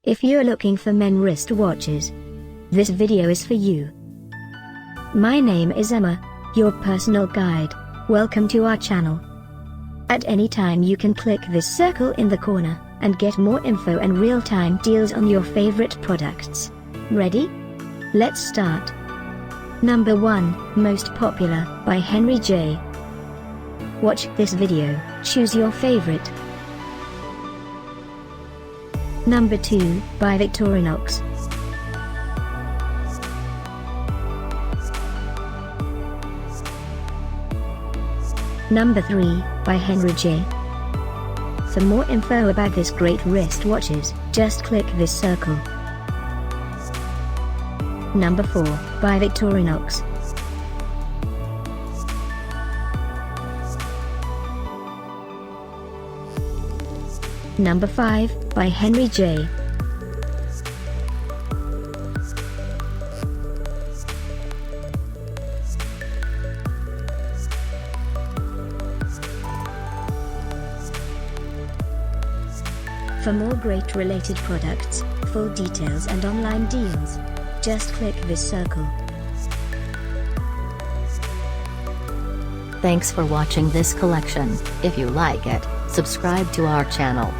If you're looking for men wrist watches, this video is for you. My name is Emma, your personal guide. Welcome to our channel. At any time you can click this circle in the corner, and get more info and real-time deals on your favorite products. Ready? Let's start. Number 1, Most Popular, by Henry J. Watch this video, choose your favorite. Number 2, by Victorinox. Number 3, by Henry J. For more info about this great wristwatches, just click this circle. Number 4, by Victorinox. Number 5, by Henry J. For more great related products, full details and online deals, just click this circle. Thanks for watching this collection. If you like it, subscribe to our channel.